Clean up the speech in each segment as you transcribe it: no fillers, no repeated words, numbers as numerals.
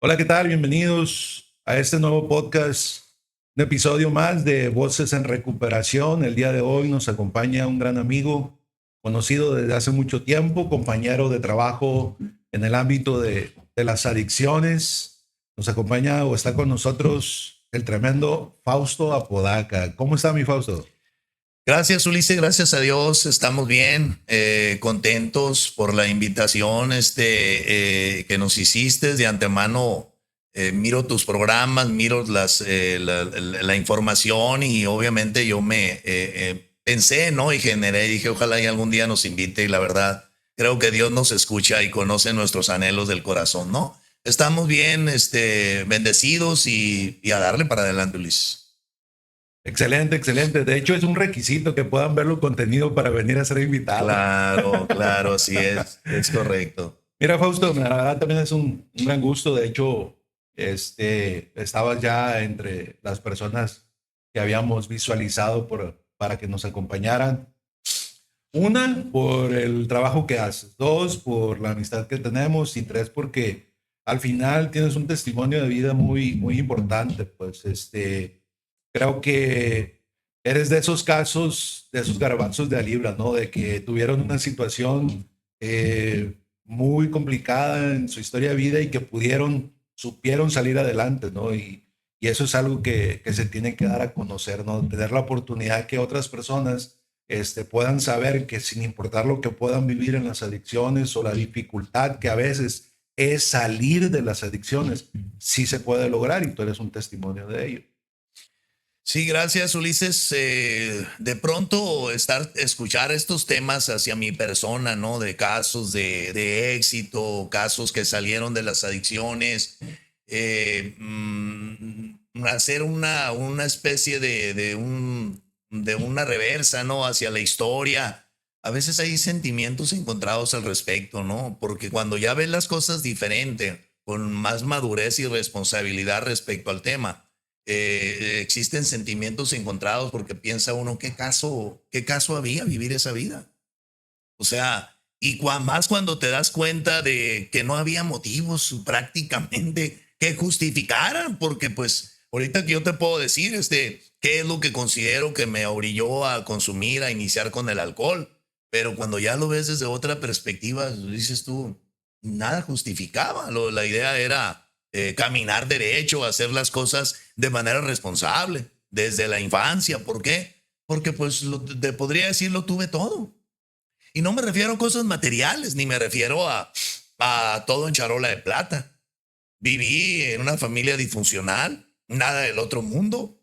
Hola, ¿qué tal? Bienvenidos a este nuevo podcast, un episodio más de Voces en Recuperación. El día de hoy nos acompaña un gran amigo, conocido desde hace mucho tiempo, compañero de trabajo en el ámbito de las adicciones. Nos acompaña o está con nosotros el tremendo Fausto Apodaca. ¿Cómo está mi Fausto? Gracias, Ulises, gracias a Dios, estamos bien, contentos por la invitación que nos hiciste de antemano. Miro tus programas, miro la información y obviamente yo pensé, ¿no? Y generé, dije, ojalá y algún día nos invite y la verdad, creo que Dios nos escucha y conoce nuestros anhelos del corazón, ¿no? Estamos bien, bendecidos y a darle para adelante, Ulises. Excelente, excelente. De hecho, es un requisito que puedan ver el contenido para venir a ser invitado. Claro, claro, así es correcto. Mira, Fausto, la verdad también es un gran gusto. De hecho, estabas ya entre las personas que habíamos visualizado para que nos acompañaran. Una, por el trabajo que haces. Dos, por la amistad que tenemos. Y tres, porque al final tienes un testimonio de vida muy, muy importante. Pues, creo que eres de esos casos, de esos garbanzos de a libra, ¿no? De que tuvieron una situación muy complicada en su historia de vida y que supieron salir adelante, ¿no? Y eso es algo que se tiene que dar a conocer, ¿no? Tener la oportunidad que otras personas puedan saber que sin importar lo que puedan vivir en las adicciones o la dificultad que a veces es salir de las adicciones, sí se puede lograr y tú eres un testimonio de ello. Sí, gracias, Ulises. De pronto escuchar estos temas hacia mi persona, ¿no? De casos de éxito, casos que salieron de las adicciones, hacer una especie de una reversa, ¿no? Hacia la historia. A veces hay sentimientos encontrados al respecto, ¿no? Porque cuando ya ves las cosas diferente, con más madurez y responsabilidad respecto al tema, existen sentimientos encontrados porque piensa uno, qué caso había vivir esa vida? O sea, más cuando te das cuenta de que no había motivos prácticamente que justificaran, porque pues ahorita que yo te puedo decir, qué es lo que considero que me orilló a consumir, a iniciar con el alcohol, pero cuando ya lo ves desde otra perspectiva, dices tú, nada justificaba, la idea era caminar derecho, hacer las cosas de manera responsable, desde la infancia. ¿Por qué? Porque pues te podría decir, lo tuve todo. Y no me refiero a cosas materiales, ni me refiero a todo en charola de plata. Viví en una familia disfuncional, nada del otro mundo.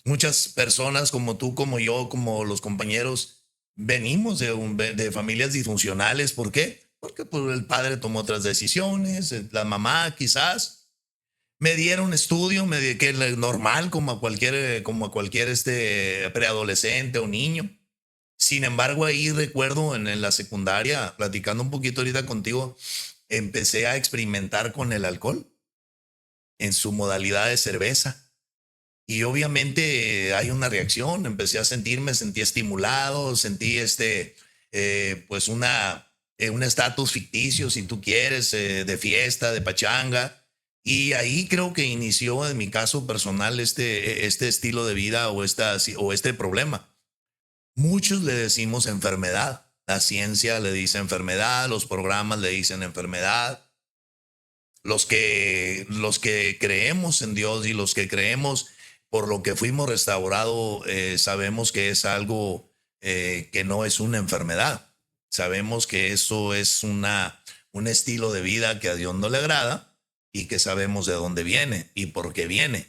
Muchas personas como tú, como yo, como los compañeros, venimos de familias disfuncionales. ¿Por qué? Porque pues, el padre tomó otras decisiones, la mamá quizás. Me dieron estudio, me dediqué normal como a cualquier preadolescente o niño. Sin embargo, ahí recuerdo en la secundaria, platicando un poquito ahorita contigo, empecé a experimentar con el alcohol en su modalidad de cerveza. Y obviamente hay una reacción, empecé a sentirme, sentí estimulado, sentí pues un estatus ficticio, si tú quieres, de fiesta, de pachanga. Y ahí creo que inició en mi caso personal este estilo de vida o este problema. Muchos le decimos enfermedad. La ciencia le dice enfermedad, los programas le dicen enfermedad. Los que creemos en Dios y los que creemos por lo que fuimos restaurados, sabemos que es algo que no es una enfermedad. Sabemos que eso es un estilo de vida que a Dios no le agrada y que sabemos de dónde viene y por qué viene.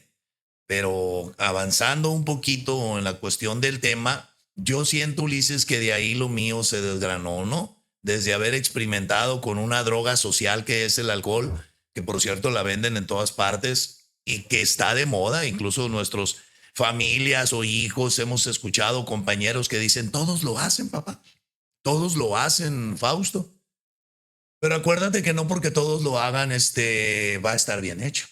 Pero avanzando un poquito en la cuestión del tema, yo siento, Ulises, que de ahí lo mío se desgranó, ¿no? Desde haber experimentado con una droga social que es el alcohol, que por cierto la venden en todas partes y que está de moda, incluso nuestros familias o hijos hemos escuchado compañeros que dicen, todos lo hacen, papá, todos lo hacen, Fausto. Pero acuérdate que no porque todos lo hagan, va a estar bien hecho.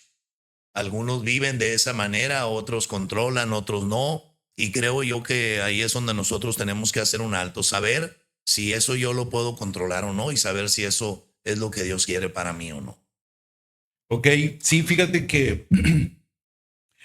Algunos viven de esa manera, otros controlan, otros no. Y creo yo que ahí es donde nosotros tenemos que hacer un alto, saber si eso yo lo puedo controlar o no y saber si eso es lo que Dios quiere para mí o no. Ok, sí, fíjate que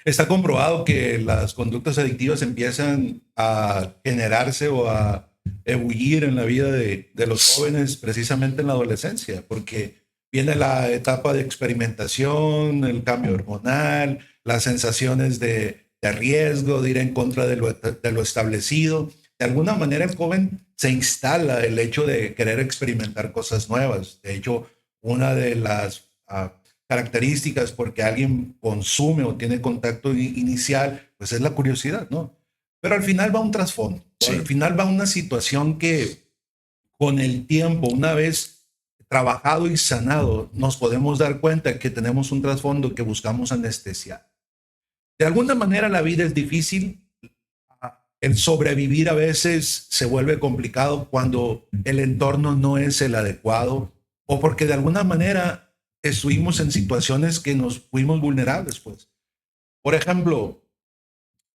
está comprobado que las conductas adictivas empiezan a generarse o a ebullir en la vida de los jóvenes precisamente en la adolescencia, porque viene la etapa de experimentación, el cambio hormonal, las sensaciones de riesgo, de ir en contra de lo establecido. De alguna manera el joven se instala el hecho de querer experimentar cosas nuevas. De hecho, una de las características porque alguien consume o tiene contacto inicial, pues es la curiosidad, ¿no? Pero al final va un trasfondo, ¿no? Sí, Al final va una situación que con el tiempo, una vez trabajado y sanado, nos podemos dar cuenta que tenemos un trasfondo que buscamos anestesiar. De alguna manera la vida es difícil, el sobrevivir a veces se vuelve complicado cuando el entorno no es el adecuado o porque de alguna manera estuvimos en situaciones que nos fuimos vulnerables, pues. Por ejemplo,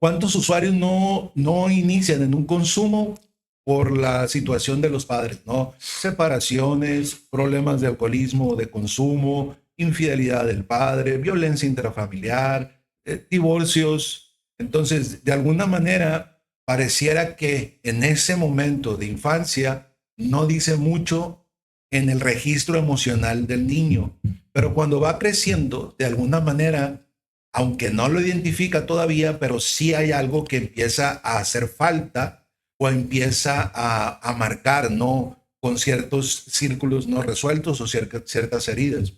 ¿cuántos usuarios no inician en un consumo por la situación de los padres, ¿no? Separaciones, problemas de alcoholismo, de consumo, infidelidad del padre, violencia intrafamiliar, divorcios. Entonces, de alguna manera, pareciera que en ese momento de infancia no dice mucho en el registro emocional del niño, pero cuando va creciendo, de alguna manera aunque no lo identifica todavía, pero sí hay algo que empieza a hacer falta o empieza a marcar, ¿no? Con ciertos círculos no resueltos o ciertas heridas.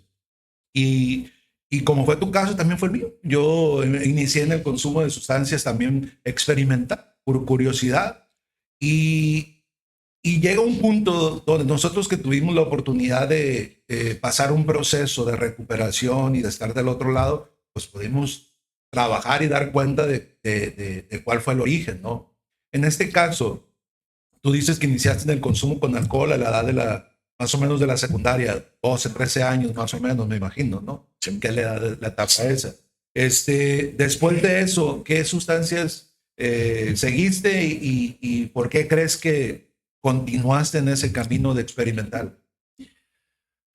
Y, y como fue tu caso, también fue el mío. Yo inicié en el consumo de sustancias también experimental, por curiosidad. Y, y llega un punto donde nosotros que tuvimos la oportunidad de pasar un proceso de recuperación y de estar del otro lado, pues pudimos trabajar y dar cuenta de cuál fue el origen, ¿no? En este caso, tú dices que iniciaste en el consumo con alcohol a la edad de más o menos de la secundaria, 12, 13 años más o menos, me imagino, ¿no? sí. Que es la etapa esa. Después de eso, ¿qué sustancias seguiste y por qué crees que continuaste en ese camino de experimental?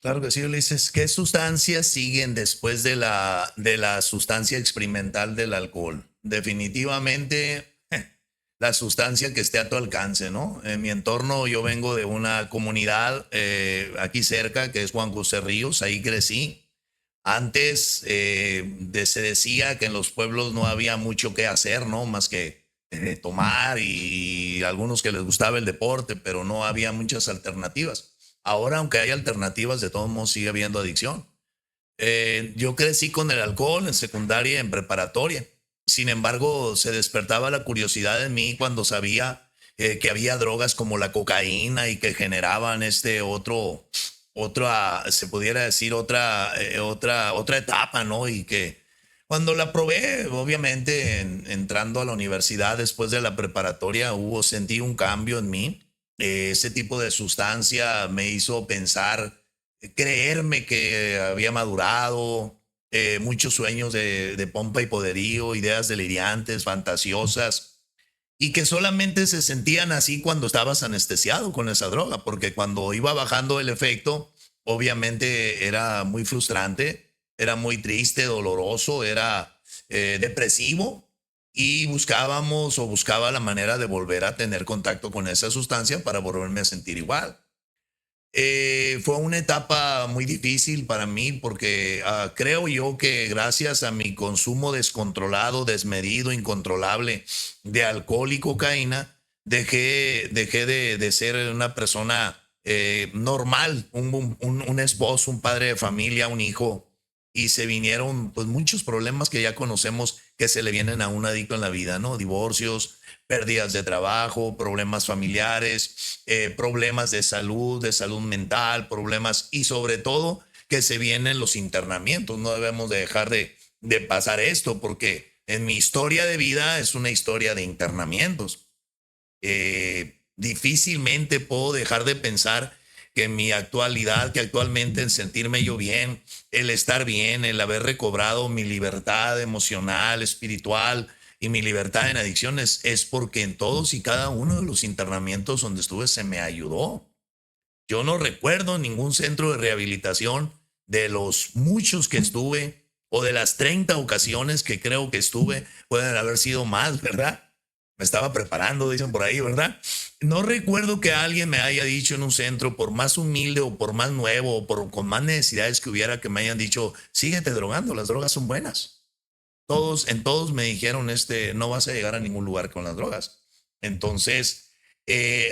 Claro que sí, Ulises. ¿Qué sustancias siguen después de la sustancia experimental del alcohol? Definitivamente la sustancia que esté a tu alcance, ¿no? En mi entorno yo vengo de una comunidad aquí cerca que es Juan José Ríos, ahí crecí. Antes se decía que en los pueblos no había mucho que hacer, ¿no? Más que tomar y algunos que les gustaba el deporte, pero no había muchas alternativas. Ahora, aunque hay alternativas, de todos modos sigue habiendo adicción. Yo crecí con el alcohol en secundaria y en preparatoria. Sin embargo, se despertaba la curiosidad en mí cuando sabía que había drogas como la cocaína y que generaban se pudiera decir otra etapa, ¿no? Y que cuando la probé, obviamente entrando a la universidad después de la preparatoria, sentí un cambio en mí. Ese tipo de sustancia me hizo pensar, creerme que había madurado, muchos sueños de pompa y poderío, ideas delirantes, fantasiosas, y que solamente se sentían así cuando estabas anestesiado con esa droga, porque cuando iba bajando el efecto, obviamente era muy frustrante, era muy triste, doloroso, era depresivo, y buscaba la manera de volver a tener contacto con esa sustancia para volverme a sentir igual. Fue una etapa muy difícil para mí porque creo yo que gracias a mi consumo descontrolado, desmedido, incontrolable de alcohol y cocaína, dejé de ser una persona normal, un esposo, un padre de familia, un hijo, y se vinieron pues muchos problemas que ya conocemos que se le vienen a un adicto en la vida, ¿no? Divorcios, pérdidas de trabajo, problemas familiares, problemas de salud mental, problemas y sobre todo que se vienen los internamientos. No debemos de dejar de pasar esto porque en mi historia de vida es una historia de internamientos. Difícilmente puedo dejar de pensar que en mi actualidad, que actualmente en sentirme yo bien, el estar bien, el haber recobrado mi libertad emocional, espiritual y mi libertad en adicciones, es porque en todos y cada uno de los internamientos donde estuve se me ayudó. Yo no recuerdo ningún centro de rehabilitación de los muchos que estuve, o de las 30 ocasiones que creo que estuve, pueden haber sido más, ¿verdad? Me estaba preparando, dicen por ahí, ¿verdad? No recuerdo que alguien me haya dicho en un centro, por más humilde o por más nuevo o con más necesidades que hubiera, que me hayan dicho, síguete drogando, las drogas son buenas. En todos me dijeron, no vas a llegar a ningún lugar con las drogas. Entonces,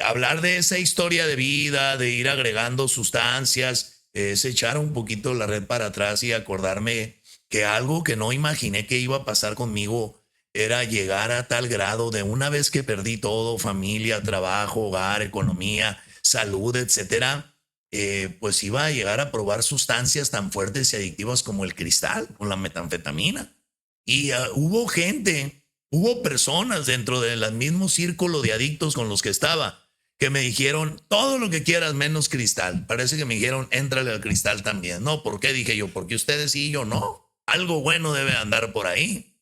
hablar de esa historia de vida, de ir agregando sustancias, es echar un poquito la red para atrás y acordarme que algo que no imaginé que iba a pasar conmigo era llegar a tal grado de una vez que perdí todo, familia, trabajo, hogar, economía, salud, etcétera, pues iba a llegar a probar sustancias tan fuertes y adictivas como el cristal o la metanfetamina. Y hubo personas dentro del mismo círculo de adictos con los que estaba que me dijeron todo lo que quieras menos cristal. Parece que me dijeron, éntrale al cristal también. No, ¿por qué? Dije yo, porque ustedes sí y yo no. Algo bueno debe andar por ahí.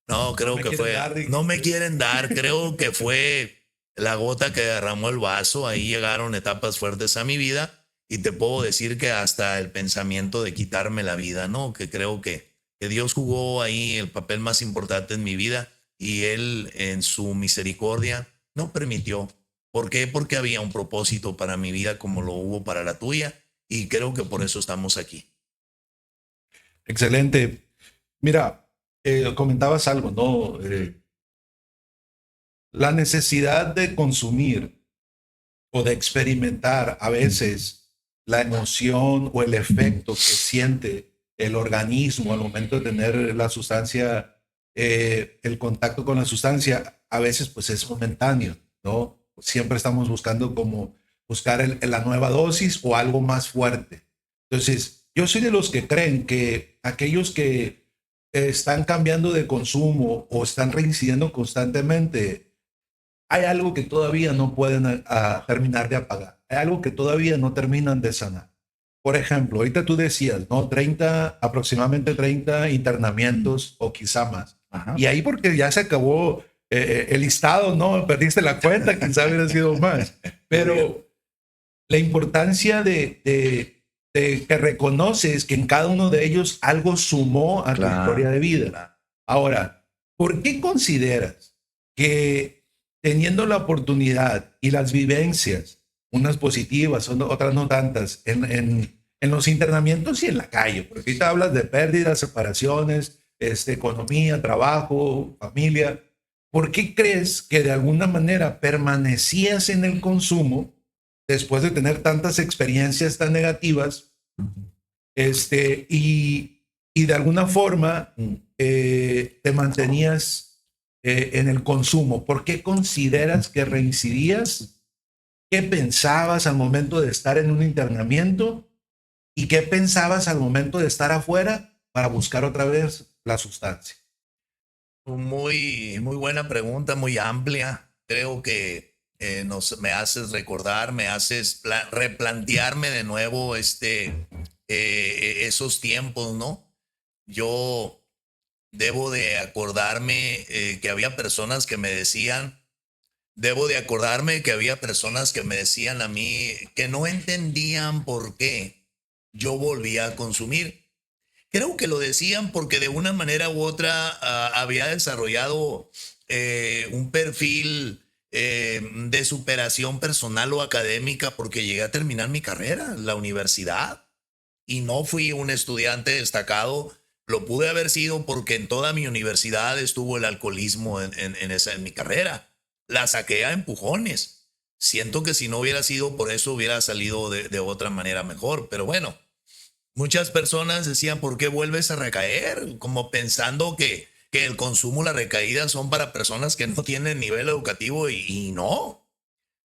No, No creo me que quieren fue, dar, no me dijiste. quieren dar, creo que fue la gota que derramó el vaso. Ahí llegaron etapas fuertes a mi vida y te puedo decir que hasta el pensamiento de quitarme la vida, ¿no? Que creo que Dios jugó ahí el papel más importante en mi vida y Él en su misericordia no permitió. ¿Por qué? Porque había un propósito para mi vida como lo hubo para la tuya y creo que por eso estamos aquí. Excelente. Mira, comentabas algo, ¿no? La necesidad de consumir o de experimentar a veces la emoción o el efecto que siente el organismo al momento de tener la sustancia, el contacto con la sustancia, a veces pues es momentáneo, ¿no? Siempre estamos buscando como buscar la nueva dosis o algo más fuerte. Entonces, yo soy de los que creen que aquellos que están cambiando de consumo o están reincidiendo constantemente, hay algo que todavía no pueden terminar de apagar. Hay algo que todavía no terminan de sanar. Por ejemplo, ahorita tú decías, ¿no? 30, aproximadamente 30 internamientos o quizá más. Ajá. Y ahí porque ya se acabó el listado, ¿no? Perdiste la cuenta, quizá hubiera sido más. Pero la importancia de que reconoces que en cada uno de ellos algo sumó a tu historia de vida. Ahora, ¿por qué consideras que teniendo la oportunidad y las vivencias, unas positivas, otras no tantas, en los internamientos y en la calle? Porque ahorita hablas de pérdidas, separaciones, economía, trabajo, familia. ¿Por qué crees que de alguna manera permanecías en el consumo después de tener tantas experiencias tan negativas, y de alguna forma te mantenías en el consumo? ¿Por qué consideras que reincidías? ¿Qué pensabas al momento de estar en un internamiento? ¿Y qué pensabas al momento de estar afuera para buscar otra vez la sustancia? Muy buena pregunta, muy amplia. Creo que me haces recordar, me haces replantearme de nuevo esos tiempos, ¿no? Yo debo de acordarme que había personas que me decían, debo de acordarme que había personas que me decían a mí que no entendían por qué yo volvía a consumir. Creo que lo decían porque de una manera u otra había desarrollado un perfil de superación personal o académica porque llegué a terminar mi carrera, la universidad, y no fui un estudiante destacado. Lo pude haber sido porque en toda mi universidad estuvo el alcoholismo en mi carrera. La saqué a empujones. Siento que si no hubiera sido por eso hubiera salido de otra manera mejor, pero bueno. Muchas personas decían, ¿por qué vuelves a recaer? Como pensando que el consumo, la recaída son para personas que no tienen nivel educativo y no.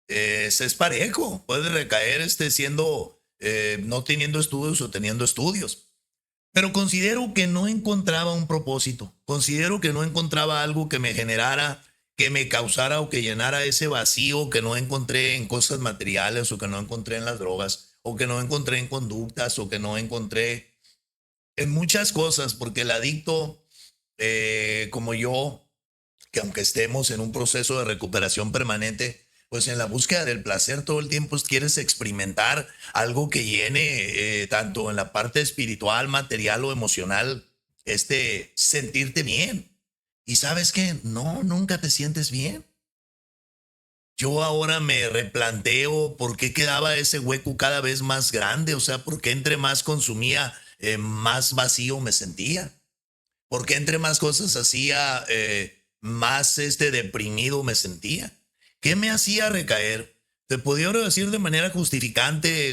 Es parejo. Puedes recaer no teniendo estudios o teniendo estudios. Pero considero que no encontraba un propósito. Considero que no encontraba algo que me generara, que me causara o que llenara ese vacío que no encontré en cosas materiales o que no encontré en las drogas o que no encontré en conductas o que no encontré en muchas cosas, porque el adicto, como yo, que aunque estemos en un proceso de recuperación permanente, pues en la búsqueda del placer todo el tiempo quieres experimentar algo que llene, tanto en la parte espiritual, material o emocional, sentirte bien. Y sabes que no, nunca te sientes bien. Yo ahora me replanteo por qué quedaba ese hueco cada vez más grande, o sea, por qué entre más consumía, más vacío me sentía, por qué entre más cosas hacía, más deprimido me sentía. ¿Qué me hacía recaer? Te podía decir de manera justificante,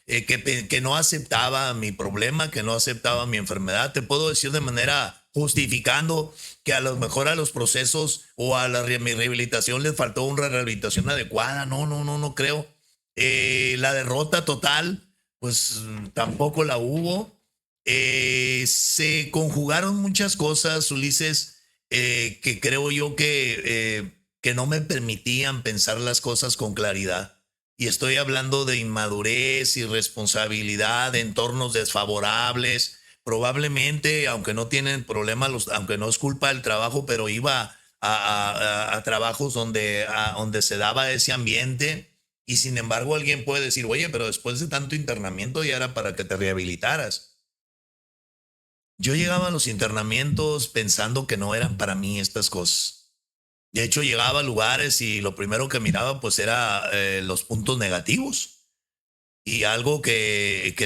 que no aceptaba mi problema, que no aceptaba mi enfermedad. Te puedo decir de manera justificando que a lo mejor a los procesos o a mi rehabilitación les faltó una rehabilitación adecuada. No, no, no, no creo. La derrota total, pues tampoco la hubo. Se conjugaron muchas cosas, Ulises, que creo yo que no me permitían pensar las cosas con claridad. Y estoy hablando de inmadurez, irresponsabilidad, entornos desfavorables. Probablemente, aunque no tienen problema, aunque no es culpa del trabajo, pero iba a trabajos donde se daba ese ambiente. Y sin embargo, alguien puede decir, oye, pero después de tanto internamiento ya era para que te rehabilitaras. Yo llegaba a los internamientos pensando que no eran para mí estas cosas. De hecho, llegaba a lugares y lo primero que miraba pues era los puntos negativos. Y algo que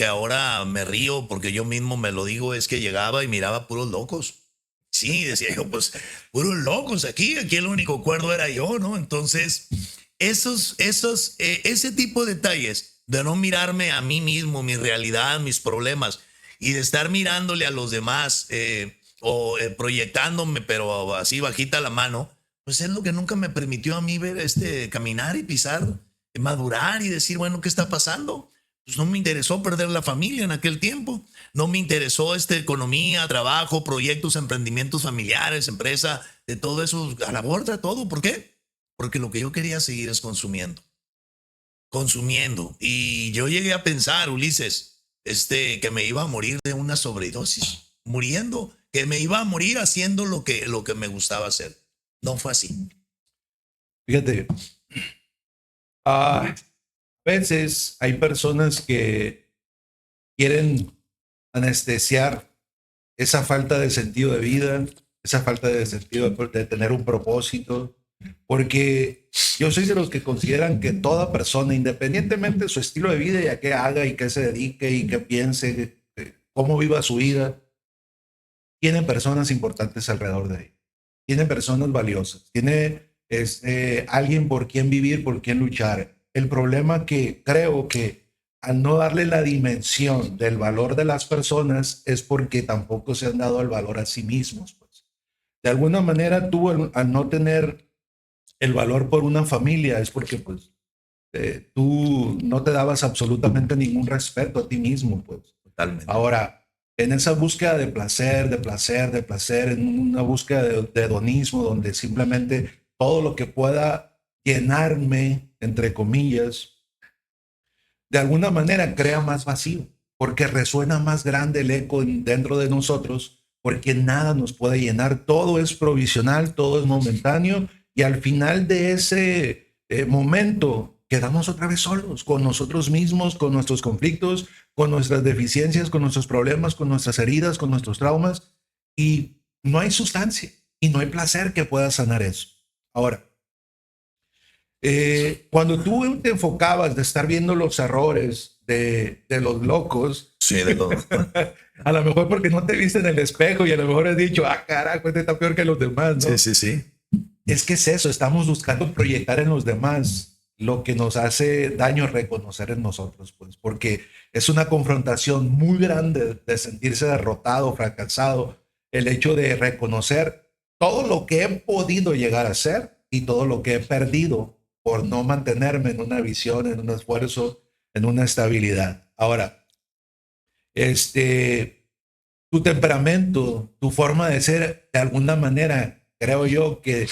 ahora me río porque yo mismo me lo digo es que llegaba y miraba puros locos. Sí, decía yo, pues puros locos aquí el único cuerdo era yo, ¿no? Entonces, ese tipo de detalles de no mirarme a mí mismo, mi realidad, mis problemas y de estar mirándole a los demás proyectándome, pero así bajita la mano, pues es lo que nunca me permitió a mí ver caminar y pisar, madurar y decir, bueno, ¿qué está pasando? Pues no me interesó perder la familia en aquel tiempo, no me interesó economía, trabajo, proyectos, emprendimientos familiares, empresa, de todo eso a la borda, todo. ¿Por qué? Porque lo que yo quería seguir es consumiendo. Y yo llegué a pensar, Ulises, que me iba a morir de una sobredosis, muriendo, que me iba a morir haciendo lo que me gustaba hacer. No fue así. Fíjate, a veces hay personas que quieren anestesiar esa falta de sentido de vida, esa falta de sentido de tener un propósito, porque yo soy de los que consideran que toda persona, independientemente de su estilo de vida y a qué haga y qué se dedique y qué piense, cómo viva su vida, tiene personas importantes alrededor de él, tiene personas valiosas, tiene alguien por quien vivir, por quien luchar. El problema que creo que al no darle la dimensión del valor de las personas es porque tampoco se han dado el valor a sí mismos. Pues. De alguna manera tú al no tener el valor por una familia es porque pues tú no te dabas absolutamente ningún respeto a ti mismo. Pues. Totalmente. Ahora, en esa búsqueda de placer, de placer, de placer, en una búsqueda de hedonismo donde simplemente todo lo que pueda llenarme, entre comillas, de alguna manera crea más vacío, porque resuena más grande el eco dentro de nosotros, porque nada nos puede llenar, todo es provisional, todo es momentáneo, y al final de ese momento quedamos otra vez solos, con nosotros mismos, con nuestros conflictos, con nuestras deficiencias, con nuestros problemas, con nuestras heridas, con nuestros traumas, y no hay sustancia, y no hay placer que pueda sanar eso. Ahora, cuando tú te enfocabas de estar viendo los errores de los locos, sí, de todo. A lo mejor porque no te viste en el espejo y a lo mejor has dicho, ah, carajo, este está peor que los demás, ¿no? Sí, sí, sí. Es que es eso, estamos buscando proyectar en los demás lo que nos hace daño reconocer en nosotros, pues, porque es una confrontación muy grande de sentirse derrotado, fracasado, el hecho de reconocer todo lo que he podido llegar a ser y todo lo que he perdido por no mantenerme en una visión, en un esfuerzo, en una estabilidad. Ahora, tu temperamento, tu forma de ser, de alguna manera, creo yo que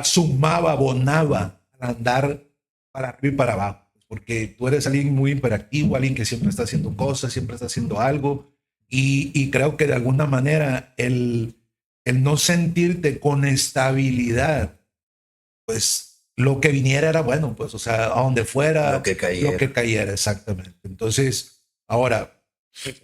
sumaba, abonaba al andar para arriba y para abajo, porque tú eres alguien muy hiperactivo, alguien que siempre está haciendo cosas, siempre está haciendo algo, y creo que de alguna manera el no sentirte con estabilidad pues lo que viniera era bueno, pues, o sea, a donde fuera, Lo que cayera. lo que cayera, exactamente. Entonces, ahora,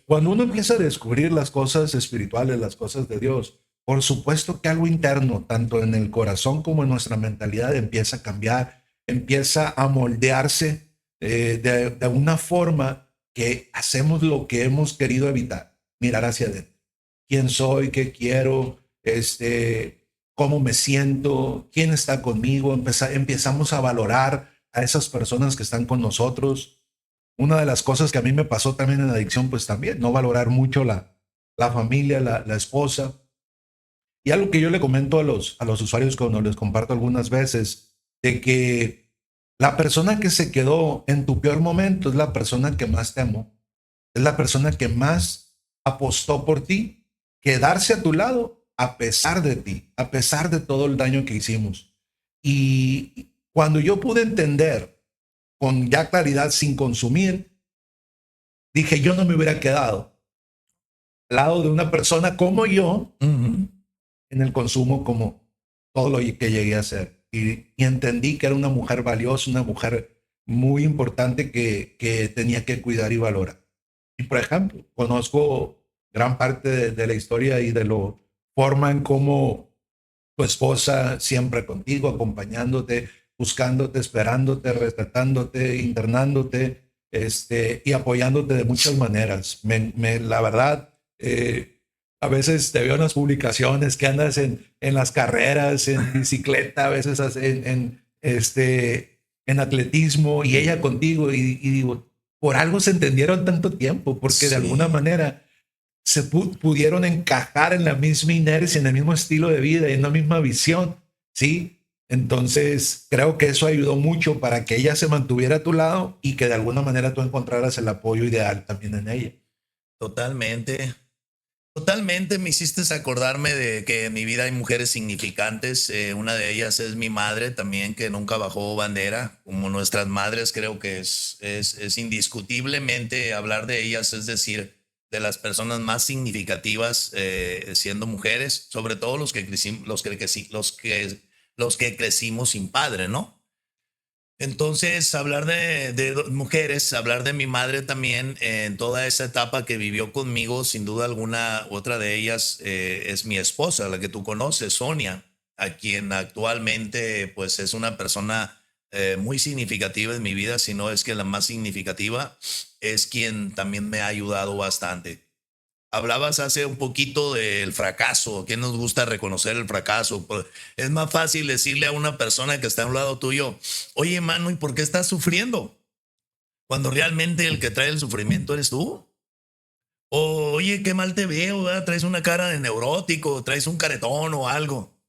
cuando uno empieza a descubrir las cosas espirituales, las cosas de Dios, por supuesto que algo interno, tanto en el corazón como en nuestra mentalidad, empieza a cambiar, empieza a moldearse de una forma que hacemos lo que hemos querido evitar, mirar hacia adentro. ¿Quién soy? ¿Qué quiero? ¿Cómo me siento? ¿Quién está conmigo? Empezamos a valorar a esas personas que están con nosotros. Una de las cosas que a mí me pasó también en adicción, pues también, no valorar mucho la familia, la esposa. Y algo que yo le comento a los usuarios cuando les comparto algunas veces, de que la persona que se quedó en tu peor momento es la persona que más te amó, es la persona que más apostó por ti, quedarse a tu lado a pesar de ti, a pesar de todo el daño que hicimos. Y cuando yo pude entender con ya claridad, sin consumir, dije, yo no me hubiera quedado al lado de una persona como yo en el consumo, como todo lo que llegué a hacer. Y entendí que era una mujer valiosa, una mujer muy importante que tenía que cuidar y valorar. Y por ejemplo, conozco gran parte de la historia y de la forma en cómo tu esposa siempre contigo, acompañándote, buscándote, esperándote, respetándote, internándote, y apoyándote de muchas maneras. La verdad, a veces te veo en las publicaciones que andas en las carreras, en bicicleta, a veces en atletismo y ella contigo y digo, por algo se entendieron tanto tiempo, porque de alguna Sí. manera se pudieron encajar en la misma inercia, en el mismo estilo de vida y en la misma visión, ¿sí? Entonces, creo que eso ayudó mucho para que ella se mantuviera a tu lado y que de alguna manera tú encontraras el apoyo ideal también en ella. Totalmente. Totalmente me hiciste acordarme de que en mi vida hay mujeres significantes. Una de ellas es mi madre también, que nunca bajó bandera. Como nuestras madres, creo que es indiscutiblemente hablar de ellas, es decir, de las personas más significativas siendo mujeres, sobre todo los que crecimos, los que crecimos sin padre, ¿no? Entonces, hablar de mujeres, hablar de mi madre también en toda esa etapa que vivió conmigo, sin duda alguna, otra de ellas es mi esposa, la que tú conoces, Sonia, a quien actualmente pues es una persona muy significativa en mi vida, si no es que la más significativa, es quien también me ha ayudado bastante. Hablabas hace un poquito del fracaso, que nos gusta reconocer el fracaso. Pues, es más fácil decirle a una persona que está a un lado tuyo, oye, mano, ¿y por qué estás sufriendo? Cuando realmente el que trae el sufrimiento eres tú. O, oye, qué mal te veo, ¿verdad? Traes una cara de neurótico, traes un caretón o algo.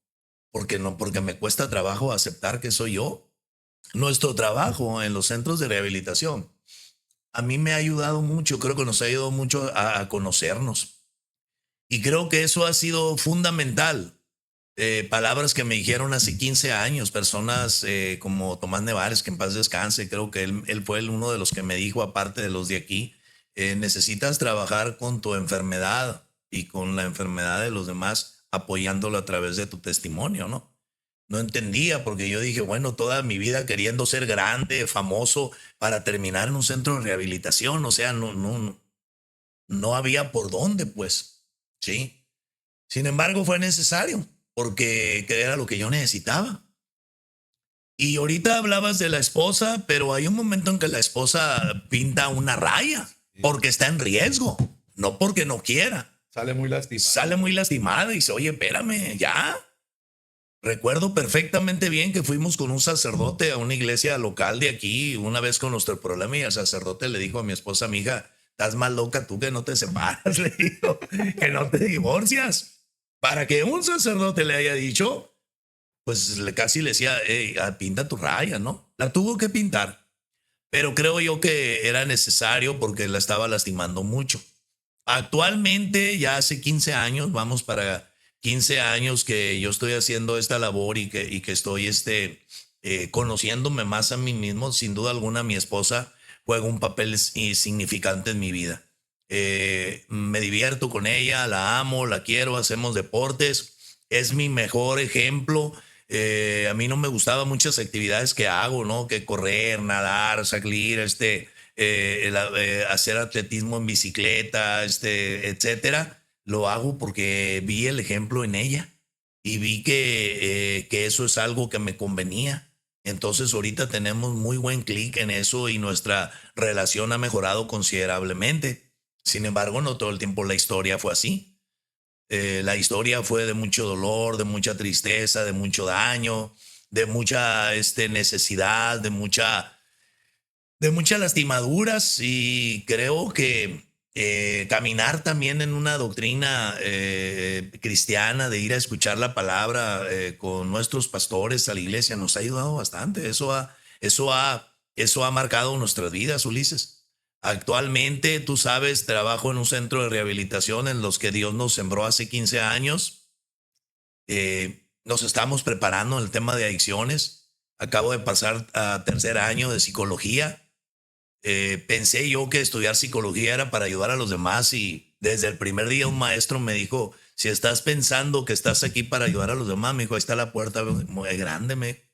Porque no, porque me cuesta trabajo aceptar que soy yo. Nuestro trabajo en los centros de rehabilitación a mí me ha ayudado mucho, creo que nos ha ayudado mucho a conocernos. Y creo que eso ha sido fundamental. Palabras que me dijeron hace 15 años, personas como Tomás Nevares, que en paz descanse, creo que él fue uno de los que me dijo, aparte de los de aquí, necesitas trabajar con tu enfermedad y con la enfermedad de los demás, apoyándolo a través de tu testimonio, ¿no? No entendía porque yo dije, bueno, toda mi vida queriendo ser grande, famoso, para terminar en un centro de rehabilitación, o sea, no había por dónde, pues, ¿sí? Sin embargo, fue necesario porque era lo que yo necesitaba. Y ahorita hablabas de la esposa, pero hay un momento en que la esposa pinta una raya porque está en riesgo, no porque no quiera. Sale muy lastimada. Sale muy lastimada y dice, oye, espérame, ya. Recuerdo perfectamente bien que fuimos con un sacerdote a una iglesia local de aquí una vez con nuestro problema y el sacerdote le dijo a mi esposa, mi hija, estás más loca tú que no te separas, le dijo, que no te divorcias. Para que un sacerdote le haya dicho, pues casi le decía, hey, pinta tu raya, ¿no? La tuvo que pintar, pero creo yo que era necesario porque la estaba lastimando mucho. Actualmente, ya hace 15 años, vamos para 15 años que yo estoy haciendo esta labor y que estoy conociéndome más a mí mismo. Sin duda alguna, mi esposa juega un papel significante en mi vida. Me divierto con ella, la amo, la quiero, hacemos deportes. Es mi mejor ejemplo. A mí no me gustaban muchas actividades que hago, ¿no? Que correr, nadar, salir, hacer atletismo en bicicleta, etcétera. Lo hago porque vi el ejemplo en ella y vi que eso es algo que me convenía. Entonces ahorita tenemos muy buen clic en eso y nuestra relación ha mejorado considerablemente. Sin embargo, no todo el tiempo la historia fue así. La historia fue de mucho dolor, de mucha tristeza, de mucho daño, de mucha necesidad, de muchas lastimaduras, y creo que caminar también en una doctrina cristiana, de ir a escuchar la palabra con nuestros pastores a la iglesia, nos ha ayudado bastante. Eso ha marcado nuestras vidas, Ulises. Actualmente, tú sabes, trabajo en un centro de rehabilitación en los que Dios nos sembró hace 15 años. Nos estamos preparando en el tema de adicciones. Acabo de pasar a tercer año de psicología. Pensé yo que estudiar psicología era para ayudar a los demás, y desde el primer día un maestro me dijo: si estás pensando que estás aquí para ayudar a los demás, me dijo, ahí está la puerta muy grande.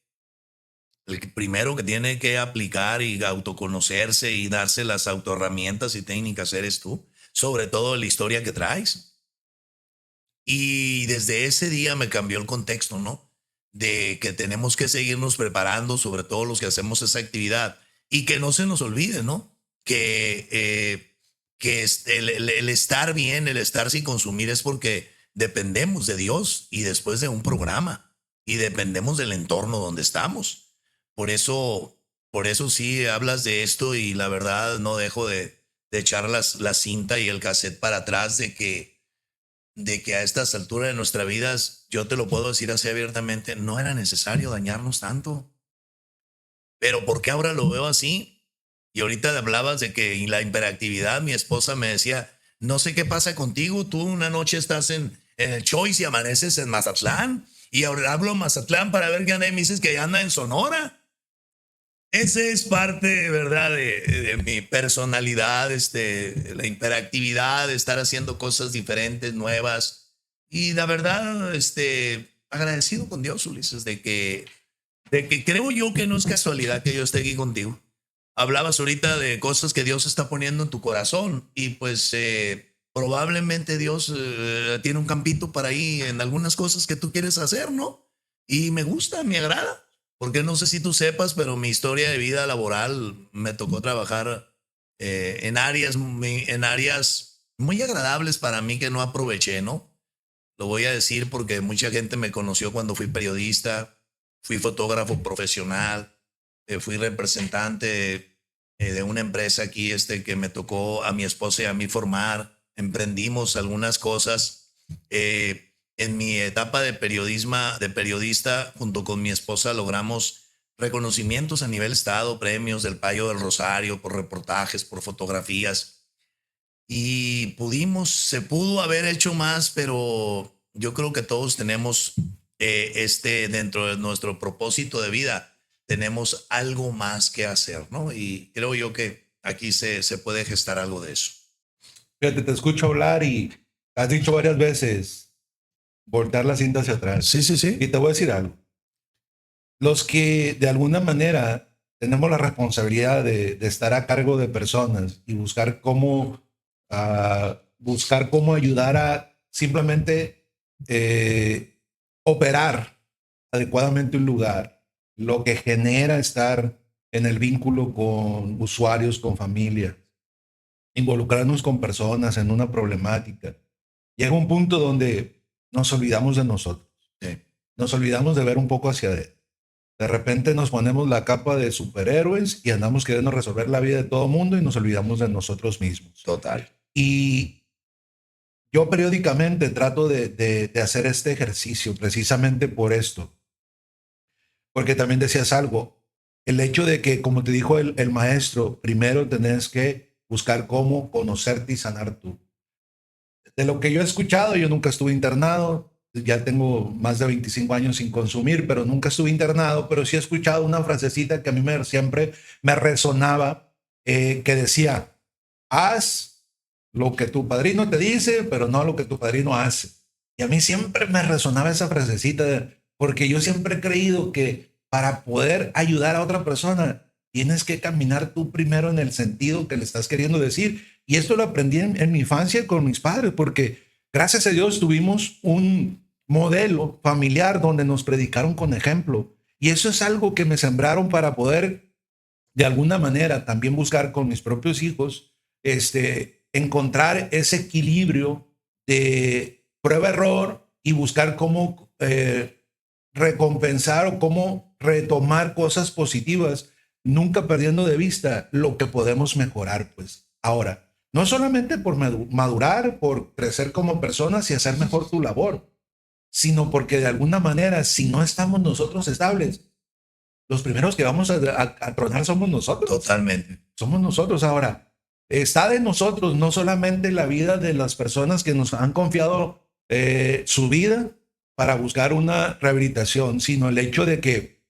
El primero que tiene que aplicar y autoconocerse y darse las autoherramientas y técnicas eres tú, sobre todo la historia que traes. Y desde ese día me cambió el contexto, ¿no? De que tenemos que seguirnos preparando, sobre todo los que hacemos esa actividad, y que no se nos olvide, ¿no? Que el estar bien, el estar sin consumir, es porque dependemos de Dios y después de un programa, y dependemos del entorno donde estamos. Por eso, por eso sí hablas de esto, y la verdad no dejo de echar la cinta y el cassette para atrás de que a estas alturas de nuestras vidas, yo te lo puedo decir así abiertamente, no era necesario dañarnos tanto. Pero ¿por qué ahora lo veo así? Y ahorita hablabas de que y la hiperactividad, mi esposa me decía, no sé qué pasa contigo, tú una noche estás en el Choice y amaneces en Mazatlán, y ahora hablo en Mazatlán para ver qué anda, y me dices que anda en Sonora. Ese es parte, ¿verdad?, de mi personalidad, la hiperactividad, de estar haciendo cosas diferentes, nuevas. Y la verdad, agradecido con Dios, Ulises, de que creo yo que no es casualidad que yo esté aquí contigo. Hablabas ahorita de cosas que Dios está poniendo en tu corazón, y pues probablemente Dios tiene un campito para ahí en algunas cosas que tú quieres hacer, ¿no? Y me gusta, me agrada. Porque no sé si tú sepas, pero mi historia de vida laboral me tocó trabajar en áreas muy agradables para mí que no aproveché, ¿no? Lo voy a decir porque mucha gente me conoció cuando fui periodista, fui fotógrafo profesional, fui representante de una empresa aquí que me tocó a mi esposa y a mí formar. Emprendimos algunas cosas. En mi etapa de periodista, junto con mi esposa, logramos reconocimientos a nivel estado, premios del Payo del Rosario por reportajes, por fotografías. Y se pudo haber hecho más, pero yo creo que todos tenemos, dentro de nuestro propósito de vida, tenemos algo más que hacer, ¿no? Y creo yo que aquí se puede gestar algo de eso. Fíjate, te escucho hablar y has dicho varias veces voltear la cinta hacia atrás. Sí, sí, sí. Y te voy a decir algo. Los que de alguna manera tenemos la responsabilidad de estar a cargo de personas y buscar cómo ayudar a simplemente operar adecuadamente un lugar, lo que genera estar en el vínculo con usuarios, con familia, involucrarnos con personas en una problemática. Llega un punto donde nos olvidamos de nosotros. Sí. Nos olvidamos de ver un poco hacia adentro. De repente nos ponemos la capa de superhéroes y andamos queriendo resolver la vida de todo el mundo y nos olvidamos de nosotros mismos. Total. Y yo periódicamente trato de hacer este ejercicio precisamente por esto. Porque también decías algo, el hecho de que, como te dijo el maestro, primero tenés que buscar cómo conocerte y sanar tú. De lo que yo he escuchado, yo nunca estuve internado, ya tengo más de 25 años sin consumir, pero nunca estuve internado, pero sí he escuchado una frasecita que a mí siempre me resonaba, que decía, haz lo que tu padrino te dice, pero no lo que tu padrino hace. Y a mí siempre me resonaba esa frasecita de, porque yo siempre he creído que para poder ayudar a otra persona, tienes que caminar tú primero en el sentido que le estás queriendo decir. Y esto lo aprendí en mi infancia con mis padres, porque gracias a Dios tuvimos un modelo familiar donde nos predicaron con ejemplo. Y eso es algo que me sembraron para poder, de alguna manera, también buscar con mis propios hijos, encontrar ese equilibrio de prueba-error y buscar cómo recompensar o cómo retomar cosas positivas, nunca perdiendo de vista lo que podemos mejorar, pues. Ahora, no solamente por madurar, por crecer como personas y hacer mejor tu labor, sino porque de alguna manera, si no estamos nosotros estables, los primeros que vamos a tronar somos nosotros. Totalmente. Somos nosotros. Ahora, está de nosotros no solamente la vida de las personas que nos han confiado su vida para buscar una rehabilitación, sino el hecho de que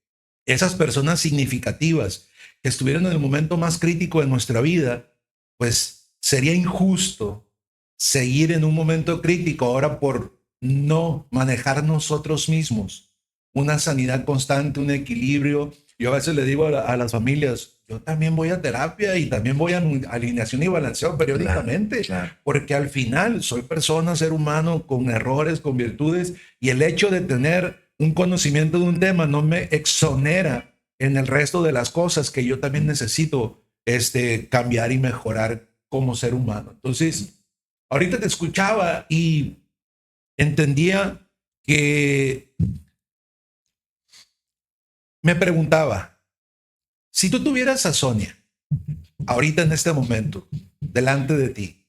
esas personas significativas que estuvieron en el momento más crítico de nuestra vida, pues sería injusto seguir en un momento crítico ahora por no manejar nosotros mismos una sanidad constante, un equilibrio. Yo a veces le digo a las familias, yo también voy a terapia y también voy a alineación y balanceo periódicamente, Claro. porque al final soy persona, ser humano, con errores, con virtudes, y el hecho de tener un conocimiento de un tema no me exonera en el resto de las cosas que yo también necesito cambiar y mejorar como ser humano. Entonces, ahorita te escuchaba y entendía que me preguntaba, si tú tuvieras a Sonia ahorita en este momento delante de ti,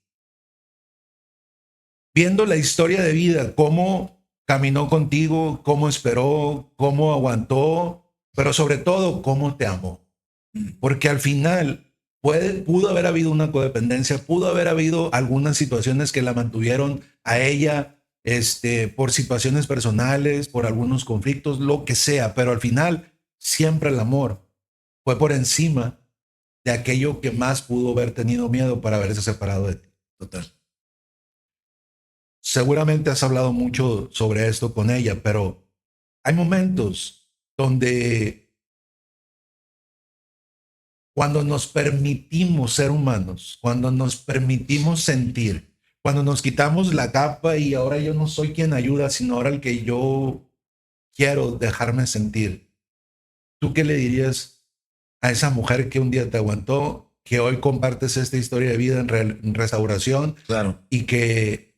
viendo la historia de vida, cómo caminó contigo, cómo esperó, cómo aguantó, pero sobre todo cómo te amó. Porque al final pudo haber habido una codependencia, pudo haber habido algunas situaciones que la mantuvieron a ella por situaciones personales, por algunos conflictos, lo que sea, pero al final siempre el amor fue por encima de aquello que más pudo haber tenido miedo para haberse separado de ti. Total. Seguramente has hablado mucho sobre esto con ella, pero hay momentos donde cuando nos permitimos ser humanos, cuando nos permitimos sentir, cuando nos quitamos la capa y ahora yo no soy quien ayuda, sino ahora el que yo quiero dejarme sentir. ¿Tú qué le dirías a esa mujer que un día te aguantó, que hoy compartes esta historia de vida en restauración Claro. y que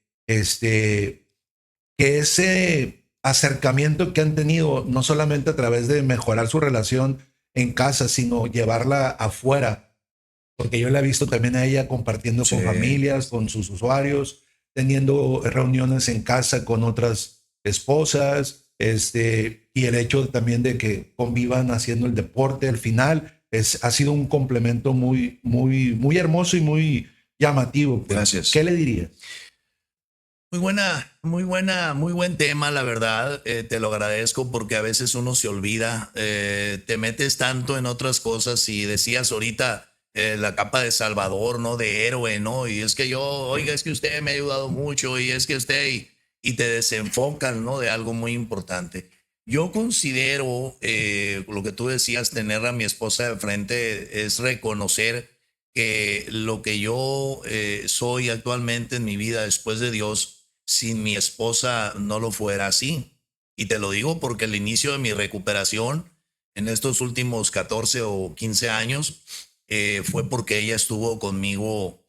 que ese acercamiento que han tenido, no solamente a través de mejorar su relación en casa, sino llevarla afuera, porque yo la he visto también a ella compartiendo Sí. con familias, con sus usuarios, teniendo reuniones en casa con otras esposas, y el hecho también de que convivan haciendo el deporte, al final ha sido un complemento muy, muy, muy hermoso y muy llamativo. Pues. Gracias. ¿Qué le dirías? Muy buen tema, la verdad. Te lo agradezco porque a veces uno se olvida, te metes tanto en otras cosas y decías ahorita la capa de salvador, ¿no? De héroe, ¿no? Y es que yo, oiga, es que usted me ha ayudado mucho y es que usted, y te desenfocan, ¿no? De algo muy importante. Yo considero lo que tú decías, tener a mi esposa de frente es reconocer que lo que yo soy actualmente en mi vida después de Dios, sin mi esposa no lo fuera así. Y te lo digo porque el inicio de mi recuperación en estos últimos 14 o 15 años fue porque ella estuvo conmigo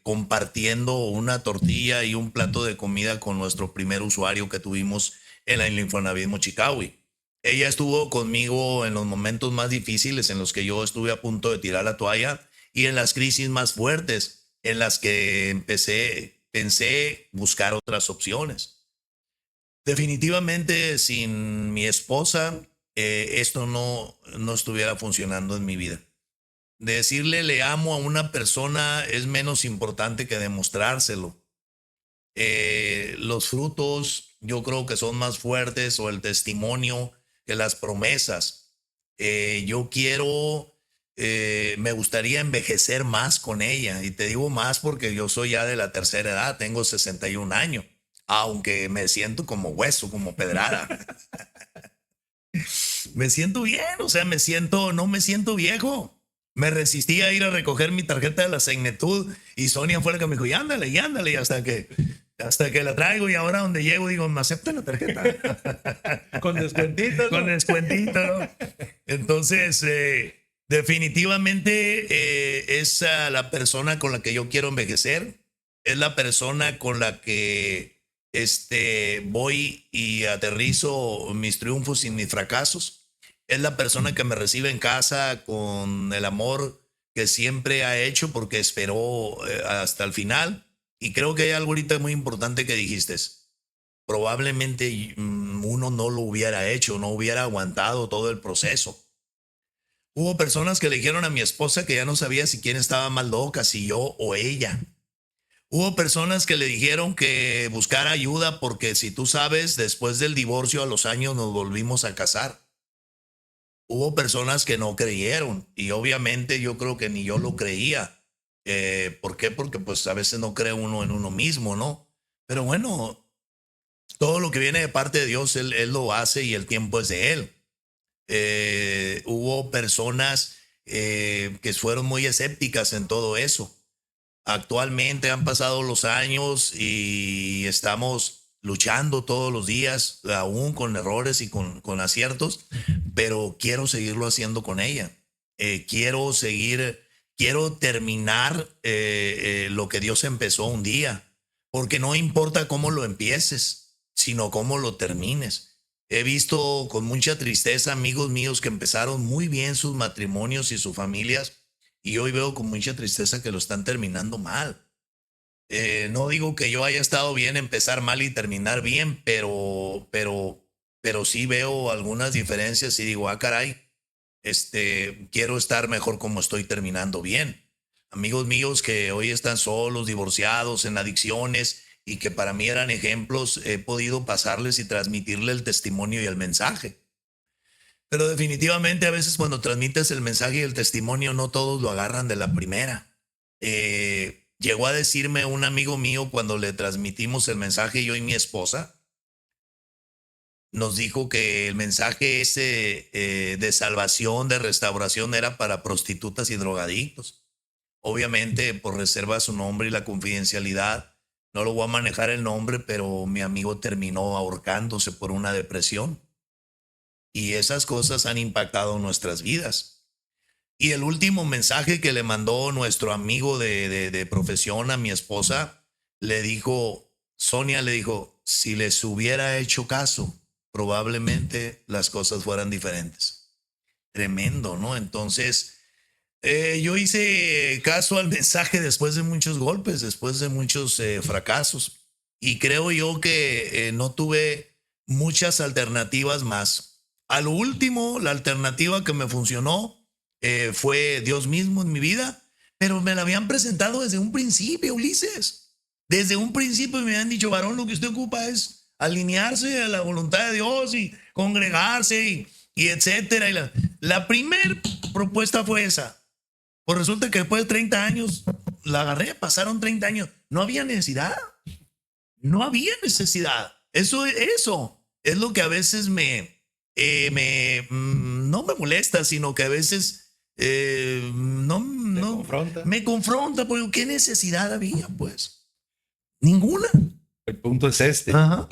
compartiendo una tortilla y un plato de comida con nuestro primer usuario que tuvimos en el Infonavit Mochicawi. Ella estuvo conmigo en los momentos más difíciles en los que yo estuve a punto de tirar la toalla y en las crisis más fuertes en las que pensé buscar otras opciones. Definitivamente sin mi esposa esto no estuviera funcionando en mi vida. Decirle le amo a una persona es menos importante que demostrárselo. Los frutos yo creo que son más fuertes, o el testimonio, que las promesas. Yo quiero, me gustaría envejecer más con ella, y te digo más porque yo soy ya de la tercera edad, tengo 61 años, aunque me siento como hueso, como pedrada. Me siento bien, o sea, no me siento viejo. Me resistí a ir a recoger mi tarjeta de la Segnetud y Sonia fue la que me dijo, y ándale, y hasta que la traigo y ahora donde llego digo, ¿me aceptan la tarjeta? Con descuentito, ¿no? Con descuentito, ¿no? Entonces, definitivamente es la persona con la que yo quiero envejecer, es la persona con la que voy y aterrizo mis triunfos y mis fracasos. Es la persona que me recibe en casa con el amor que siempre ha hecho porque esperó hasta el final. Y creo que hay algo ahorita muy importante que dijiste. Probablemente uno no lo hubiera hecho, no hubiera aguantado todo el proceso. Hubo personas que le dijeron a mi esposa que ya no sabía si quién estaba más loca, si yo o ella. Hubo personas que le dijeron que buscara ayuda porque si tú sabes, después del divorcio a los años nos volvimos a casar. Hubo personas que no creyeron y obviamente yo creo que ni yo lo creía. ¿Por qué? Porque pues a veces no cree uno en uno mismo, ¿no? Pero bueno, todo lo que viene de parte de Dios, Él lo hace y el tiempo es de Él. Hubo personas que fueron muy escépticas en todo eso. Actualmente han pasado los años y estamos luchando todos los días, aún con errores y con aciertos, pero quiero seguirlo haciendo con ella. Quiero terminar lo que Dios empezó un día, porque no importa cómo lo empieces, sino cómo lo termines. He visto con mucha tristeza amigos míos que empezaron muy bien sus matrimonios y sus familias, y hoy veo con mucha tristeza que lo están terminando mal. No digo que yo haya estado bien empezar mal y terminar bien, pero sí veo algunas diferencias y digo, caray, quiero estar mejor como estoy terminando bien. Amigos míos que hoy están solos, divorciados, en adicciones y que para mí eran ejemplos, he podido pasarles y transmitirle el testimonio y el mensaje. Pero definitivamente a veces cuando transmites el mensaje y el testimonio no todos lo agarran de la primera. Llegó a decirme un amigo mío cuando le transmitimos el mensaje, yo y mi esposa, nos dijo que el mensaje ese de salvación, de restauración era para prostitutas y drogadictos. Obviamente por reserva su nombre y la confidencialidad, no lo voy a manejar el nombre, pero mi amigo terminó ahorcándose por una depresión. Y esas cosas han impactado nuestras vidas. Y el último mensaje que le mandó nuestro amigo de profesión a mi esposa, le dijo, Sonia le dijo, si les hubiera hecho caso, probablemente las cosas fueran diferentes. Tremendo, ¿no? Entonces, yo hice caso al mensaje después de muchos golpes, después de muchos fracasos. Y creo yo que no tuve muchas alternativas más. A lo último, la alternativa que me funcionó fue Dios mismo en mi vida, pero me la habían presentado desde un principio, Ulises. Desde un principio me habían dicho, varón, lo que usted ocupa es alinearse a la voluntad de Dios y congregarse y etcétera. Y la primera propuesta fue esa. Pues resulta que después de 30 años la agarré, pasaron 30 años. No había necesidad. No había necesidad. Eso es lo que a veces no me molesta, sino que a veces me confronta, porque ¿qué necesidad había? Pues ninguna. El punto es este. Ajá.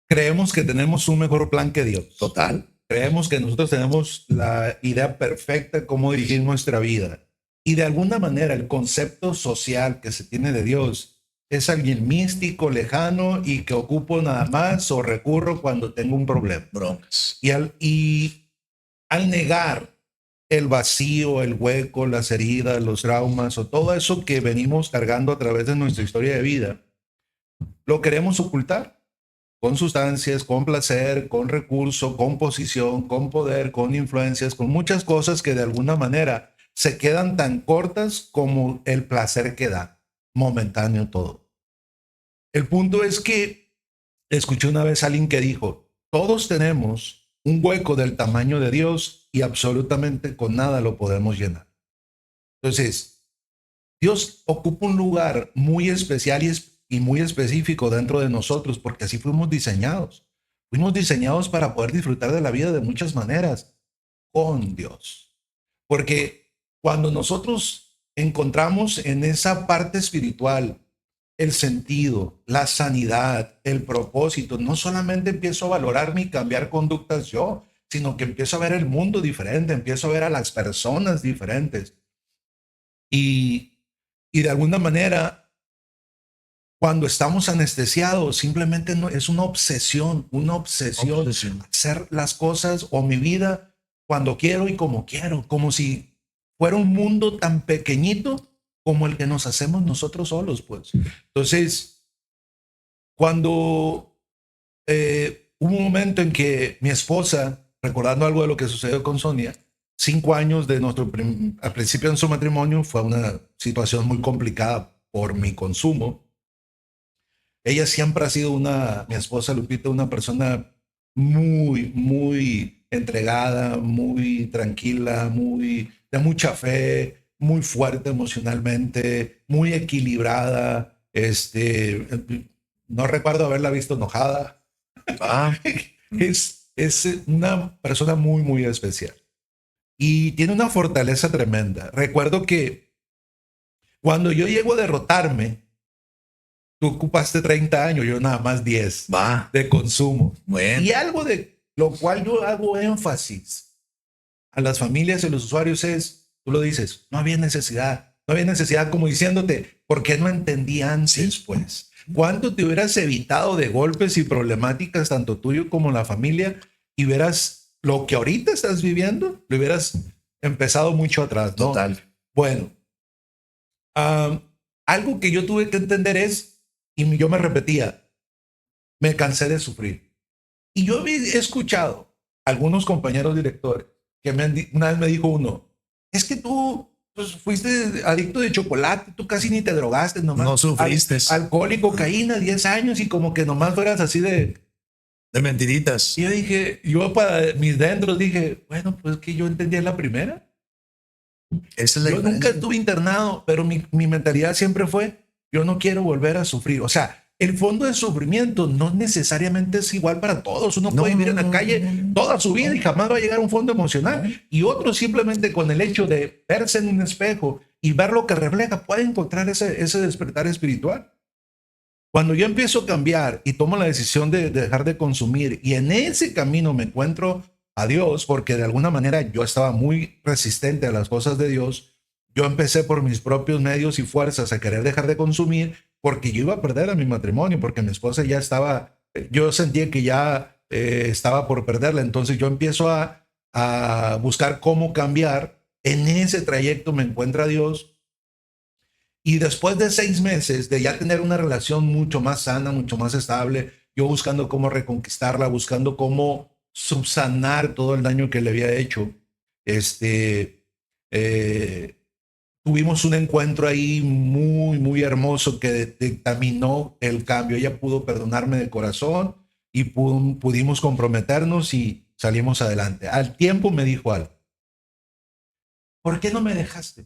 Creemos que tenemos un mejor plan que Dios. Total. Creemos que nosotros tenemos la idea perfecta de cómo dirigir nuestra vida. Y de alguna manera el concepto social que se tiene de Dios es alguien místico, lejano y que ocupo nada más o recurro cuando tengo un problema. Broncas. Y al negar el vacío, el hueco, las heridas, los traumas o todo eso que venimos cargando a través de nuestra historia de vida, lo queremos ocultar con sustancias, con placer, con recurso, con posición, con poder, con influencias, con muchas cosas que de alguna manera se quedan tan cortas como el placer que da, momentáneo todo. El punto es que escuché una vez a alguien que dijo, todos tenemos un hueco del tamaño de Dios y absolutamente con nada lo podemos llenar. Entonces, Dios ocupa un lugar muy especial y muy específico dentro de nosotros porque así fuimos diseñados. Fuimos diseñados para poder disfrutar de la vida de muchas maneras con Dios. Porque cuando nosotros encontramos en esa parte espiritual el sentido, la sanidad, el propósito, no solamente empiezo a valorarme y cambiar conductas yo, sino que empiezo a ver el mundo diferente, empiezo a ver a las personas diferentes. Y de alguna manera, cuando estamos anestesiados, simplemente no, es una obsesión, hacer las cosas o mi vida cuando quiero y como quiero, como si fuera un mundo tan pequeñito como el que nos hacemos nosotros solos, pues. Entonces, cuando hubo un momento en que mi esposa, recordando algo de lo que sucedió con Sonia, 5 años de al principio de su matrimonio, fue una situación muy complicada por mi consumo. Ella siempre ha sido mi esposa Lupita, una persona muy, muy entregada, muy tranquila, de mucha fe, muy fuerte emocionalmente, muy equilibrada. No recuerdo haberla visto enojada. Ah, Es una persona muy, muy especial y tiene una fortaleza tremenda. Recuerdo que cuando yo llego a derrotarme, tú ocupaste 30 años, yo nada más 10 va. de consumo. Bueno. Y algo de lo cual yo hago énfasis a las familias y los usuarios es, tú lo dices, no había necesidad como diciéndote, ¿por qué no entendí antes? Pues, ¿cuánto te hubieras evitado de golpes y problemáticas, tanto tuyo como la familia, y verás lo que ahorita estás viviendo, lo hubieras empezado mucho atrás, ¿no? Total. Bueno, algo que yo tuve que entender es, y yo me repetía, me cansé de sufrir. Y yo he escuchado a algunos compañeros directores que una vez me dijo uno, es que tú pues, fuiste adicto de chocolate, tú casi ni te drogaste, nomás. No sufriste. Alcohol y cocaína, 10 años y como que nomás fueras así de mentiritas. Y yo dije, yo para mis dentros dije, bueno, pues que yo entendía la primera. Esa es la yo diferencia. nunca estuve internado, pero mi mentalidad siempre fue, yo no quiero volver a sufrir. O sea, el fondo de sufrimiento no necesariamente es igual para todos. Uno puede vivir en la calle toda su vida y jamás va a llegar a un fondo emocional. Y otros simplemente con el hecho de verse en un espejo y ver lo que refleja, puede encontrar ese despertar espiritual. Cuando yo empiezo a cambiar y tomo la decisión de dejar de consumir y en ese camino me encuentro a Dios, porque de alguna manera yo estaba muy resistente a las cosas de Dios, yo empecé por mis propios medios y fuerzas a querer dejar de consumir porque yo iba a perder a mi matrimonio, porque mi esposa ya estaba, yo sentía que ya estaba por perderla, entonces yo empiezo a buscar cómo cambiar. En ese trayecto me encuentra Dios. Y después de 6 meses de ya tener una relación mucho más sana, mucho más estable, yo buscando cómo reconquistarla, buscando cómo subsanar todo el daño que le había hecho, tuvimos un encuentro ahí muy, muy hermoso que dictaminó el cambio. Ella pudo perdonarme de corazón y pudimos comprometernos y salimos adelante. Al tiempo me dijo algo. ¿Por qué no me dejaste?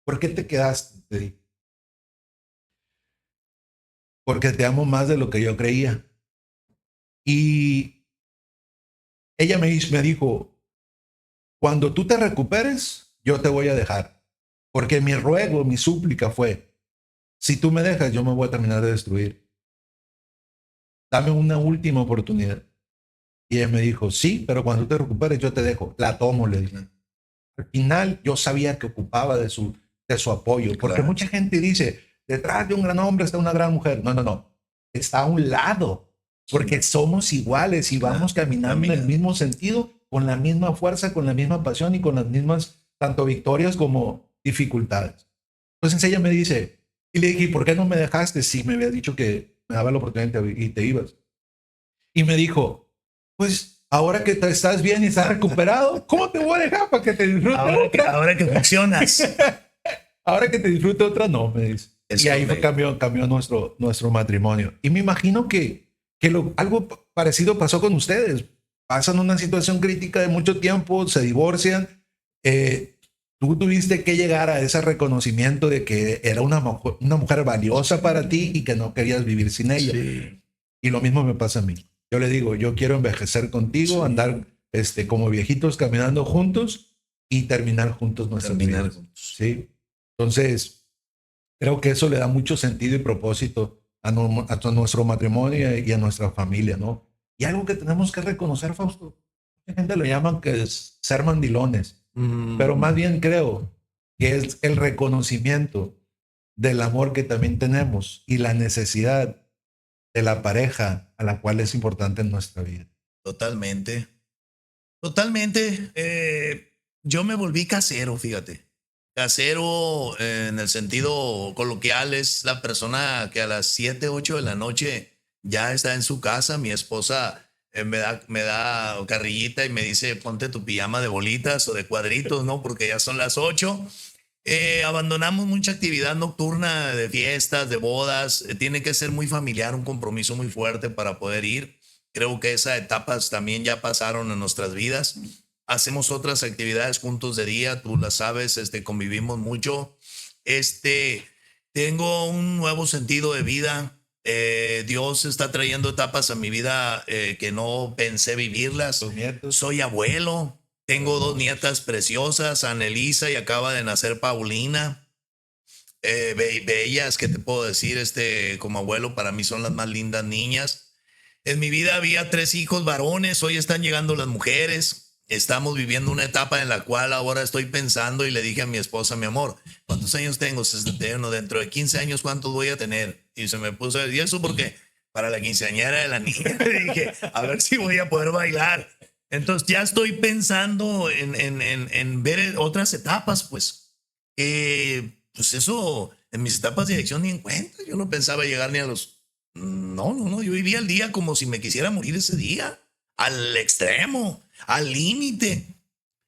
¿Por qué te quedaste? Te dije. Porque te amo más de lo que yo creía. Y ella me dijo, cuando tú te recuperes, yo te voy a dejar. Porque mi ruego, mi súplica fue, si tú me dejas, yo me voy a terminar de destruir. Dame una última oportunidad. Y ella me dijo, sí, pero cuando tú te recuperes, yo te dejo. La tomo, le dije. Al final, yo sabía que ocupaba de su apoyo. Porque Claro. mucha gente dice, detrás de un gran hombre está una gran mujer. No, no, no. Está a un lado. Porque somos iguales y vamos caminando en el mismo sentido, con la misma fuerza, con la misma pasión y con las mismas tanto victorias como dificultades. Entonces ella me dice, y le dije, ¿por qué no me dejaste si me habías dicho que me daba la oportunidad y te ibas? Y me dijo, pues ahora que estás bien y estás recuperado, ¿cómo te voy a dejar para que te disfrute otra? Ahora que funcionas. Ahora que te disfrute otra, no, me dice. Y ahí cambió nuestro matrimonio. Y me imagino que algo parecido pasó con ustedes. Pasan una situación crítica de mucho tiempo, se divorcian. Tú tuviste que llegar a ese reconocimiento de que era una mujer valiosa para ti y que no querías vivir sin ella. Sí. Y lo mismo me pasa a mí. Yo le digo, yo quiero envejecer contigo, andar como viejitos caminando juntos y terminar juntos nuestras Terminar vidas. juntos. ¿Sí? Entonces, creo que eso le da mucho sentido y propósito a nuestro matrimonio y a nuestra familia, ¿no? Y algo que tenemos que reconocer, Fausto, mucha gente lo llaman que es ser mandilones, pero más bien creo que es el reconocimiento del amor que también tenemos y la necesidad de la pareja a la cual es importante en nuestra vida. Totalmente. Totalmente. Yo me volví casero, fíjate. Casero en el sentido coloquial es la persona que a las 7, 8 de la noche ya está en su casa. Mi esposa me da carrillita y me dice, ponte tu pijama de bolitas o de cuadritos, ¿no? Porque ya son las 8. Abandonamos mucha actividad nocturna de fiestas, de bodas. Tiene que ser muy familiar, un compromiso muy fuerte para poder ir. Creo que esas etapas también ya pasaron en nuestras vidas. Hacemos otras actividades juntos de día, tú las sabes, convivimos mucho. Este, Tengo un nuevo sentido de vida. Dios está trayendo etapas a mi vida que no pensé vivirlas. Los nietos. Soy abuelo, tengo dos nietas preciosas, Anelisa y acaba de nacer Paulina. Bellas, ¿qué te puedo decir? Como abuelo, para mí son las más lindas niñas. En mi vida había 3 hijos varones, hoy están llegando las mujeres. Estamos viviendo una etapa en la cual ahora estoy pensando y le dije a mi esposa, mi amor, ¿cuántos años tengo? 61. Dentro de 15 años, ¿cuántos voy a tener? Y se me puso, ¿y eso porque para la quinceañera de la niña? Le dije, a ver si voy a poder bailar. Entonces ya estoy pensando en ver otras etapas, pues. Pues eso, en mis etapas de dirección ni en cuenta. Yo no pensaba llegar ni a los... No, yo vivía el día como si me quisiera morir ese día, al extremo, al límite.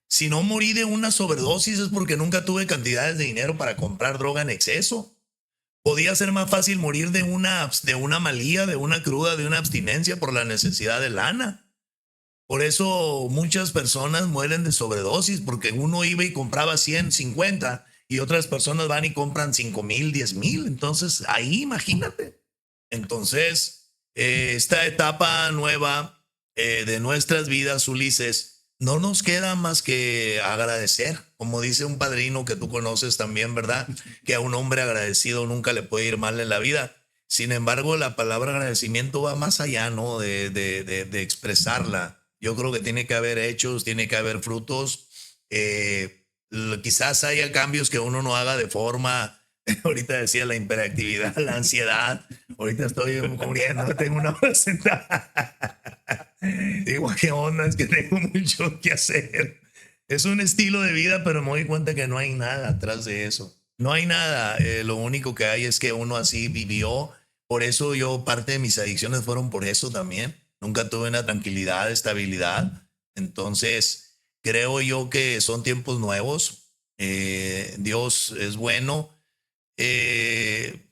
Si no morí de una sobredosis es porque nunca tuve cantidades de dinero para comprar droga en exceso. Podía ser más fácil morir de una malía, de una cruda, de una abstinencia por la necesidad de lana. Por eso muchas personas mueren de sobredosis, porque uno iba y compraba 150 y otras personas van y compran 5,000, 10,000. Entonces, ahí imagínate. Entonces, esta etapa nueva de nuestras vidas, Ulises, no nos queda más que agradecer. Como dice un padrino que tú conoces también, ¿verdad? Que a un hombre agradecido nunca le puede ir mal en la vida. Sin embargo, la palabra agradecimiento va más allá, ¿no? De expresarla. Yo creo que tiene que haber hechos, tiene que haber frutos. Quizás haya cambios que uno no haga de forma, ahorita decía la hiperactividad, la ansiedad. Ahorita estoy muriendo, tengo una hora sentada. Digo, ¿qué onda? Es que tengo mucho que hacer. Es un estilo de vida, pero me doy cuenta que no hay nada atrás de eso. No hay nada. Lo único que hay es que uno así vivió. Por eso yo, parte de mis adicciones fueron por eso también. Nunca tuve una tranquilidad, estabilidad. Entonces, creo yo que son tiempos nuevos. Dios es bueno.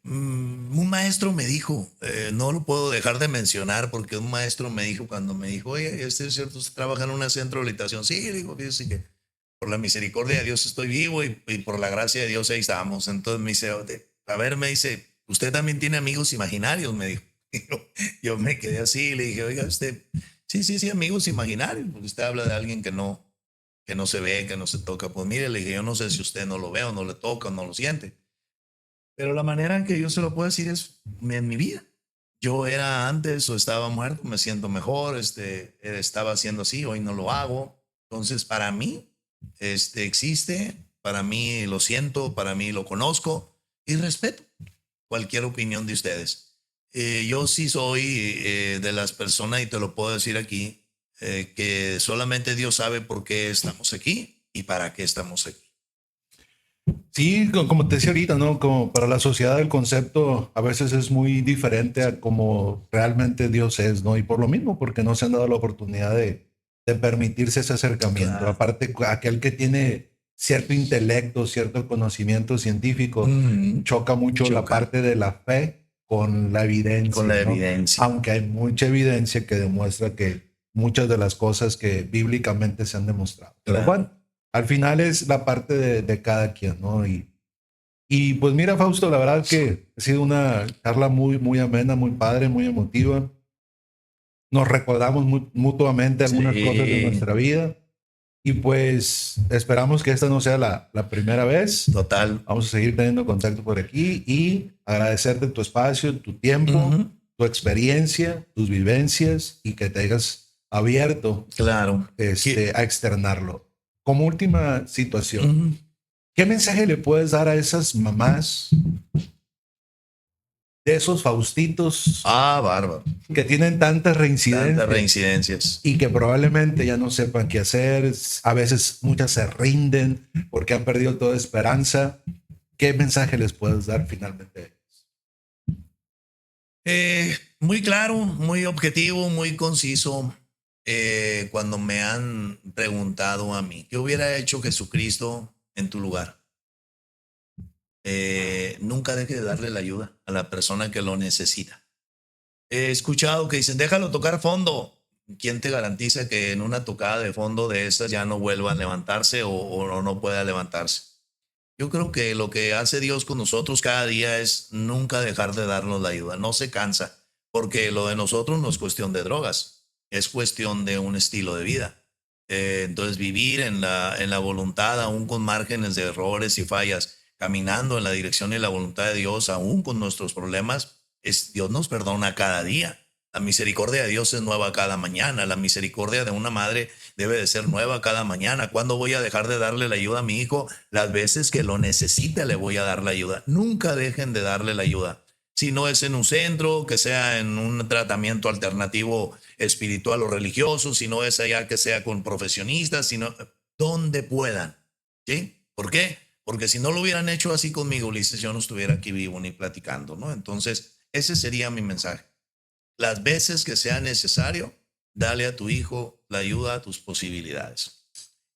Un maestro me dijo, no lo puedo dejar de mencionar porque un maestro me dijo cuando me dijo, oye, es cierto, usted trabaja en un centro de rehabilitación. Sí, le digo, fíjese que por la misericordia de Dios estoy vivo y por la gracia de Dios ahí estamos. Entonces me dice, a ver, me dice, usted también tiene amigos imaginarios, me dijo. Yo me quedé así y le dije, oiga, usted, sí, amigos imaginarios, porque usted habla de alguien que no se ve, que no se toca. Pues mire, le dije, yo no sé si usted no lo ve o no le toca o no lo siente. Pero la manera en que yo se lo puedo decir es en mi vida. Yo era antes o estaba muerto, me siento mejor, estaba haciendo así, hoy no lo hago. Entonces, para mí, existe, para mí lo siento, para mí lo conozco y respeto cualquier opinión de ustedes. Yo sí soy de las personas, y te lo puedo decir aquí, que solamente Dios sabe por qué estamos aquí y para qué estamos aquí. Sí, como te decía ahorita, ¿no? Como para la sociedad el concepto a veces es muy diferente a como realmente Dios es, ¿no? Y por lo mismo, porque no se han dado la oportunidad de permitirse ese acercamiento. Claro. Aparte, aquel que tiene cierto intelecto, cierto conocimiento científico, choca mucho la Choca parte de la fe con la evidencia, con la ¿no? evidencia. Aunque hay mucha evidencia que demuestra que muchas de las cosas que bíblicamente se han demostrado. Pero Claro. bueno, al final es la parte de cada quien, ¿no? Y pues mira, Fausto, la verdad que ha sido una charla muy, muy amena, muy padre, muy emotiva. nos recordamos mutuamente algunas Sí. cosas de nuestra vida. Y pues esperamos que esta no sea la primera vez. Total. Vamos a seguir teniendo contacto por aquí y agradecerte tu espacio, tu tiempo, tu experiencia, tus vivencias y que te hayas abierto Claro. a externarlo. Como última situación, ¿qué mensaje le puedes dar a esas mamás de esos Faustitos Bárbaro. que tienen tantas Reincidencias y que probablemente ya no sepan qué hacer? A veces muchas se rinden porque han perdido toda esperanza. ¿Qué mensaje les puedes dar finalmente? Muy claro, muy objetivo, muy conciso. Cuando me han preguntado a mí, ¿qué hubiera hecho Jesucristo en tu lugar? Nunca deje de darle la ayuda a la persona que lo necesita. He escuchado que dicen, déjalo tocar fondo. ¿Quién te garantiza que en una tocada de fondo de estas ya no vuelva a levantarse o no pueda levantarse? Yo creo que lo que hace Dios con nosotros cada día es nunca dejar de darnos la ayuda. No se cansa, porque lo de nosotros no es cuestión de drogas, es cuestión de un estilo de vida. Entonces vivir en la voluntad, aún con márgenes de errores y fallas, caminando en la dirección y la voluntad de Dios, aún con nuestros problemas, Dios nos perdona cada día. La misericordia de Dios es nueva cada mañana. La misericordia de una madre debe de ser nueva cada mañana. ¿Cuándo voy a dejar de darle la ayuda a mi hijo? Las veces que lo necesite le voy a dar la ayuda. Nunca dejen de darle la ayuda. Si no es en un centro, que sea en un tratamiento alternativo espiritual o religioso, si no es allá, que sea con profesionistas, sino donde puedan. ¿Sí? ¿Por qué? Porque si no lo hubieran hecho así conmigo, Ulises, yo no estuviera aquí vivo ni platicando, ¿no? Entonces, ese sería mi mensaje. Las veces que sea necesario, dale a tu hijo la ayuda a tus posibilidades.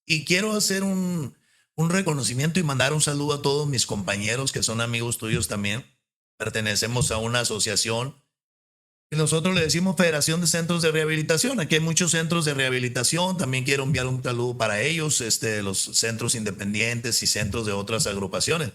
Y quiero hacer un reconocimiento y mandar un saludo a todos mis compañeros que son amigos tuyos también. Pertenecemos a una asociación y nosotros le decimos Federación de Centros de Rehabilitación. Aquí hay muchos centros de rehabilitación. También quiero enviar un saludo para ellos, los centros independientes y centros de otras agrupaciones.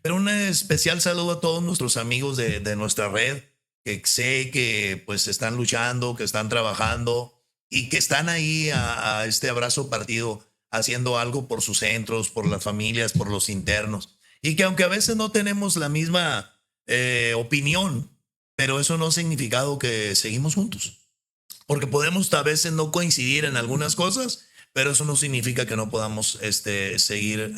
Pero un especial saludo a todos nuestros amigos de nuestra red, que sé que pues están luchando, que están trabajando y que están ahí a este abrazo partido, haciendo algo por sus centros, por las familias, por los internos. Y que aunque a veces no tenemos la misma opinión, pero eso no ha significado que seguimos juntos. Porque podemos a veces no coincidir en algunas cosas, pero eso no significa que no podamos seguir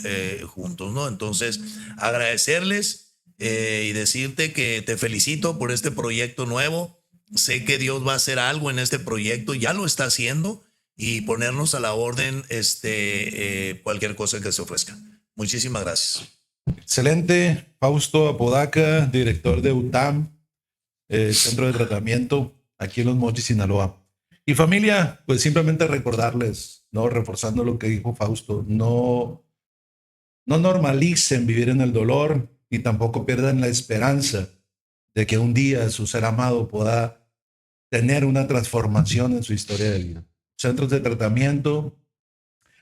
juntos, ¿no? Entonces, agradecerles y decirte que te felicito por este proyecto nuevo. Sé que Dios va a hacer algo en este proyecto, ya lo está haciendo, y ponernos a la orden cualquier cosa que se ofrezca. Muchísimas gracias. Excelente. Fausto Apodaca, director de UTAM, Centro de Tratamiento, aquí en Los Mochis, Sinaloa. Y familia, pues simplemente recordarles, ¿no? Reforzando lo que dijo Fausto, no normalicen vivir en el dolor y tampoco pierdan la esperanza de que un día su ser amado pueda tener una transformación en su historia de vida. Centros de tratamiento,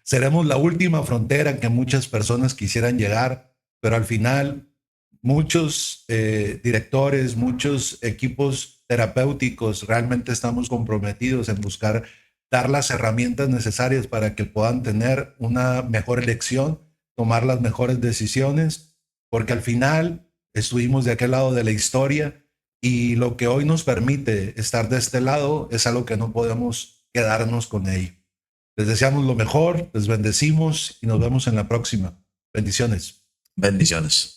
seremos la última frontera que muchas personas quisieran llegar, pero al final muchos directores, muchos equipos terapéuticos realmente estamos comprometidos en buscar dar las herramientas necesarias para que puedan tener una mejor elección, tomar las mejores decisiones, porque al final estuvimos de aquel lado de la historia y lo que hoy nos permite estar de este lado es algo que no podemos quedarnos con ello. Les deseamos lo mejor, les bendecimos y nos vemos en la próxima. Bendiciones. Bendiciones.